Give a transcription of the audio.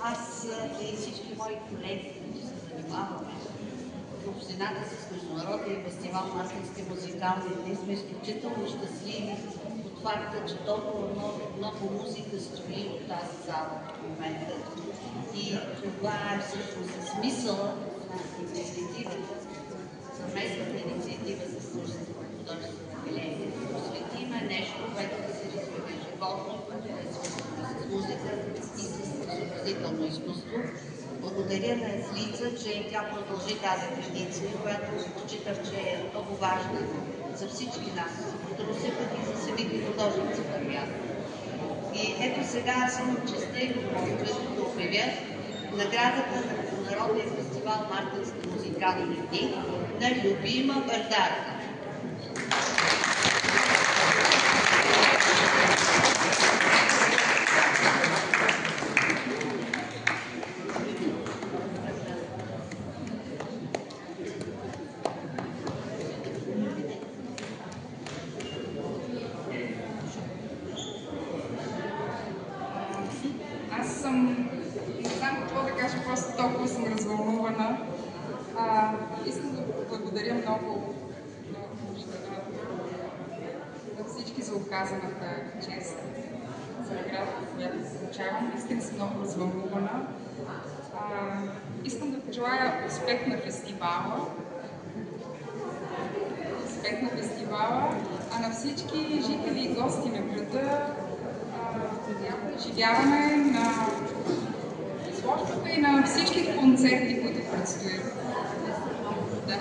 Аз и всички мои колеги, които се занимаваме в общината с Международния фестивал Мартински музикални дни, сме изключително щастливи от факта, че толкова много музика стои от тази зала в момента. И това е всъщност смисъла на инициативата, съвместната инициатива с Русенското художествено отделение. Посветиме нещо, което да се развива ежегодно, което е свързано с музика и с изобразително изкуство. Благодаря на Езлица, че тя продължи тази традиция, която считам, че е много важна за всички нас, от Русе, пък и за самите художници на място. И ето сега аз имам честа и удоволствието да обявя наградата на Международния фестивал Мартински музикални дни на Любима Бърдарка. Не знам какво да кажа, просто толкова съм развълнувана. Искам да благодаря много на всички за оказаната чест, за наградата, която получавам. Искам съм много развълнувана. Искам да пожелая успех на фестивала. А на всички жители и гости на града изживяване на изложбата и на всички концерти, които предстоят. Да.